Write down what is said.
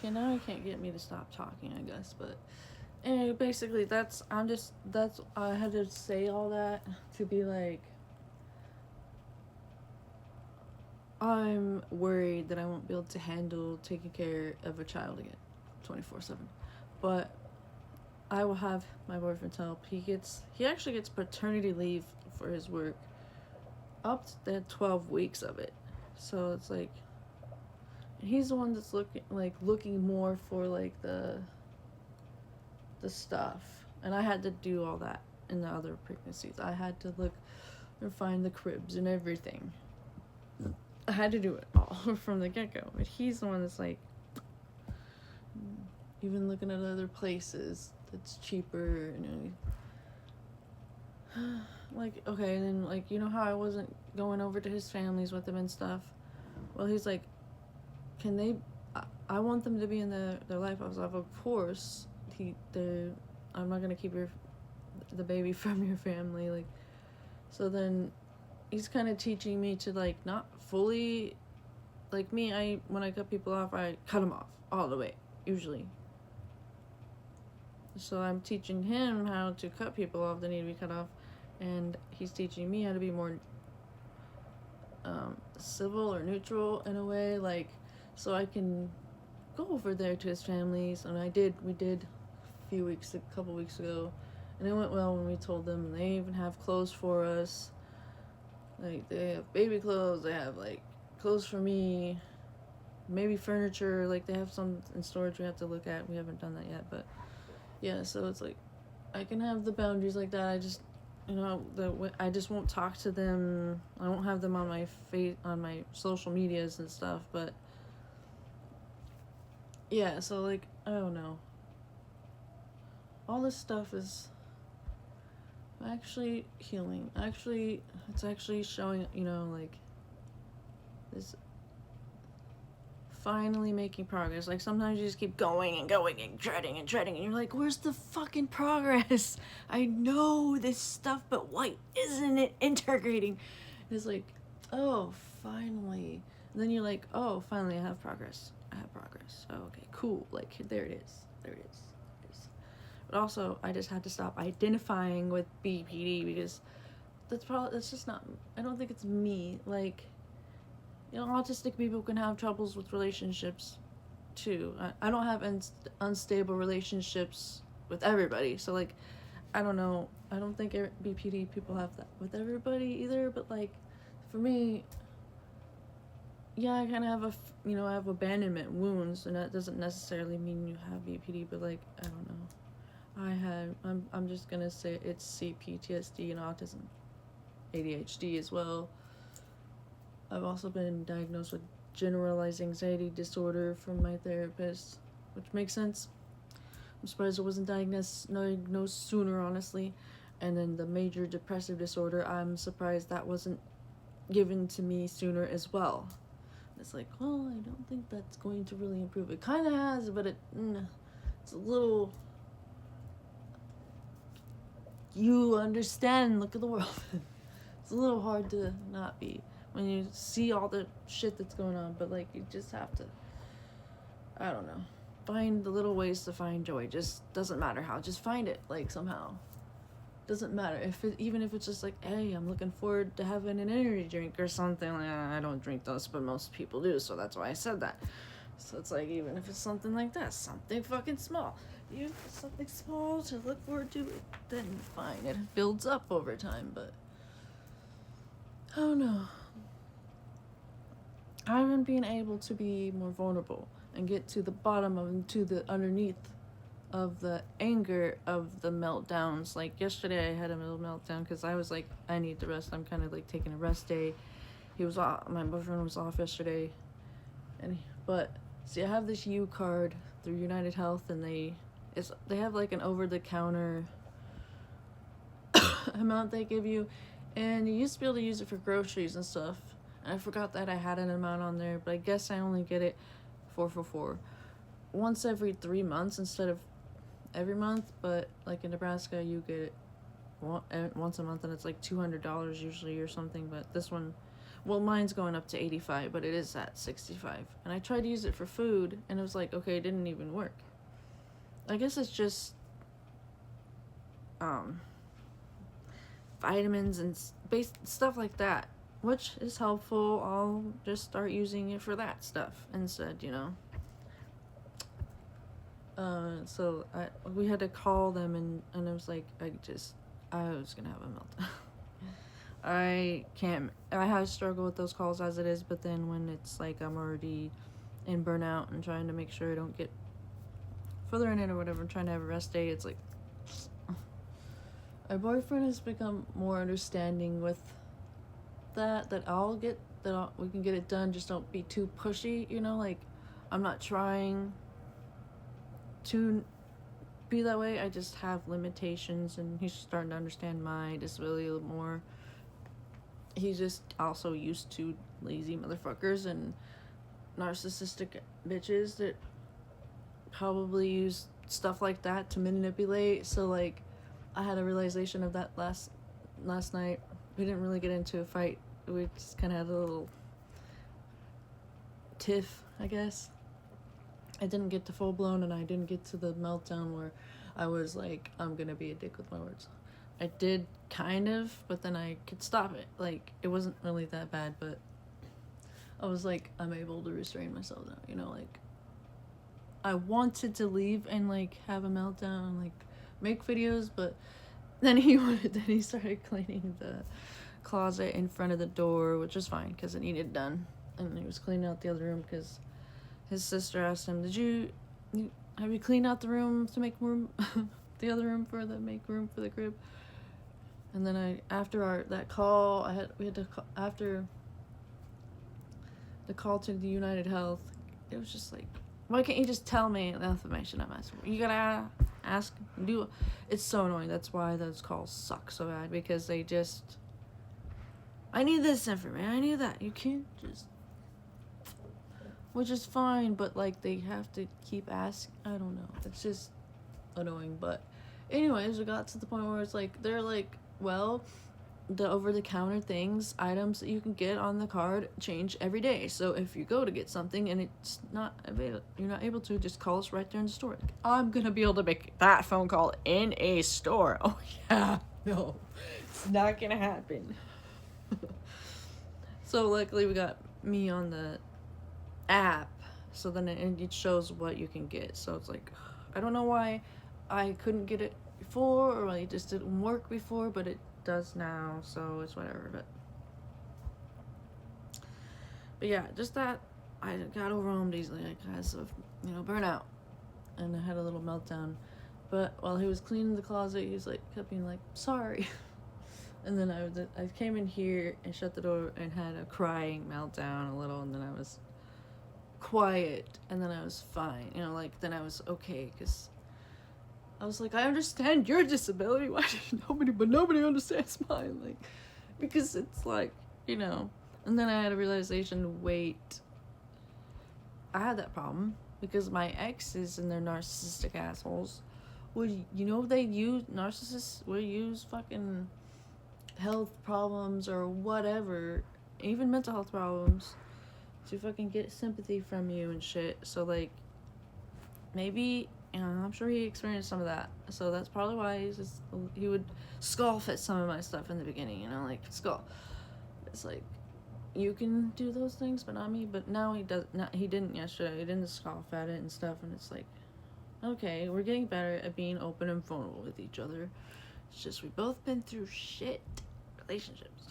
Okay, now you can't get me to stop talking, I guess, but anyway, basically I had to say all that to be like, I'm worried that I won't be able to handle taking care of a child again 24/7. But I will have my boyfriend's help. He actually gets paternity leave for his work up to 12 weeks of it. So it's like he's the one that's looking more for like the stuff. And I had to do all that in the other pregnancies. I had to look and find the cribs and everything. I had to do it all from the get-go. But he's the one that's like even looking at other places that's cheaper and like, okay, and then like, you know how I wasn't going over to his families with him and stuff? Well, he's like, can they I want them to be in their life. I was like, of course. I'm not gonna keep the baby from your family, like. So then he's kind of teaching me to like not fully, like me, when I cut people off, I cut them off all the way usually. So I'm teaching him how to cut people off that need to be cut off, and he's teaching me how to be more civil or neutral in a way, like, so I can go over there to his families. And we did a couple weeks ago, and it went well when we told them. And they even have clothes for us, like they have baby clothes, they have like clothes for me, maybe furniture, like they have some in storage we have to look at. We haven't done that yet, but yeah, so it's like I can have the boundaries like that. I just, I just won't talk to them. I won't have them on my social medias and stuff. But yeah, so like, I don't know. All this stuff is actually healing. It's actually showing, like, this finally making progress. Like, sometimes you just keep going and going and treading, and you're like, where's the fucking progress? I know this stuff, but why isn't it integrating? And it's like, oh, finally. And then you're like, oh, finally, I have progress. Oh, okay, cool. Like, there it is. But also, I just had to stop identifying with BPD because that's just not, I don't think it's me. Like, autistic people can have troubles with relationships too. I don't have unstable relationships with everybody. So, like, I don't know. I don't think BPD people have that with everybody either. But, like, for me, yeah, I kind of have I have abandonment wounds, and that doesn't necessarily mean you have BPD, but, like, I don't know. I'm just gonna say it's CPTSD and autism. ADHD as well. I've also been diagnosed with generalized anxiety disorder from my therapist, which makes sense. I'm surprised it wasn't diagnosed sooner, honestly. And then the major depressive disorder, I'm surprised that wasn't given to me sooner as well. It's like, well, I don't think that's going to really improve. It kind of has, but it's a little... You understand, look at the world. It's a little hard to not be when you see all the shit that's going on, but, like, you just have to, I don't know, find the little ways to find joy. Just doesn't matter how, just find it, like, somehow. Doesn't matter even if it's just like, hey, I'm looking forward to having an energy drink or something. Like, I don't drink those, but most people do, so that's why I said that. So it's like, even if it's something like that, something fucking small, even if it's something small to look forward to, then fine, it builds up over time. But I don't know, I haven't been able to be more vulnerable and get to the bottom of, to the underneath of the anger of the meltdowns. Like, yesterday I had a little meltdown because I was like, I need to rest. I'm kind of like taking a rest day. My boyfriend was off yesterday, but see, I have this U card through United Health, and they have like an over-the-counter amount they give you, and you used to be able to use it for groceries and stuff. And I forgot that I had an amount on there, but I guess I only get it 4 for 4 once every 3 months instead of every month. But like in Nebraska, you get it once a month, and it's like $200 usually or something. But this one, Well, mine's going up to 85, but it is at 65. And I tried to use it for food, and it was like, okay, it didn't even work. I guess it's just vitamins and stuff like that, which is helpful. I'll just start using it for that stuff instead, you know. So we had to call them, and it was like, I was gonna have a meltdown. I have struggled with those calls as it is, but then when it's like I'm already in burnout and trying to make sure I don't get further in it or whatever, I'm trying to have a rest day, it's like, my boyfriend has become more understanding with that we can get it done, just don't be too pushy, you know, like, I'm not trying to be that way, I just have limitations, and he's starting to understand my disability a little more. He's just also used to lazy motherfuckers and narcissistic bitches that probably use stuff like that to manipulate. So like, I had a realization of that last night. We didn't really get into a fight, we just kind of had a little tiff, I guess. I didn't get to full blown, and I didn't get to the meltdown where I was like, I'm gonna be a dick with my words. I did kind of, but then I could stop it. Like, it wasn't really that bad, but I was like, I'm able to restrain myself now, you know, like, I wanted to leave and like have a meltdown and like make videos, but then he started cleaning the closet in front of the door, which was fine because it needed done, and he was cleaning out the other room because his sister asked him, have you cleaned out the room to make room the other room for make room for the crib? And then after that call, after the call to the United Health, it was just like, why can't you just tell me the information I'm asking for? You gotta ask, do. It's so annoying. That's why those calls suck so bad, because they just, I need this information, I need that. You can't just, which is fine, but like, they have to keep asking. I don't know. It's just annoying. But anyways, we got to the point where it's like, they're like, well, the over-the-counter items that you can get on the card change every day. So if you go to get something and it's not available, you're not able to, just call us right there in the store. Like, I'm gonna be able to make that phone call in a store. Oh yeah, no, it's not gonna happen. So luckily we got me on the app, so then it shows what you can get. So it's like, I don't know why I couldn't get it before, or it just didn't work before, but it does now, so it's whatever. But yeah, just that I got overwhelmed easily because of, you know, burnout, and I had a little meltdown. But while he was cleaning the closet, he was like, kept being like, sorry. And then I came in here and shut the door and had a crying meltdown a little, and then I was quiet, and then I was fine, you know, like, then I was okay, because I was like, I understand your disability, why nobody understands mine, like, because it's like, you know. And then I had a realization, wait, I had that problem because my exes and their narcissistic assholes would, you know, narcissists would use fucking health problems or whatever, even mental health problems, to fucking get sympathy from you and shit. So like, maybe, you know, I'm sure he experienced some of that, so that's probably why he would scoff at some of my stuff in the beginning, you know, like, scoff. It's like, you can do those things, but not me. But now he didn't yesterday, he didn't scoff at it and stuff, and it's like, okay, we're getting better at being open and vulnerable with each other. It's just, we've both been through shit relationships.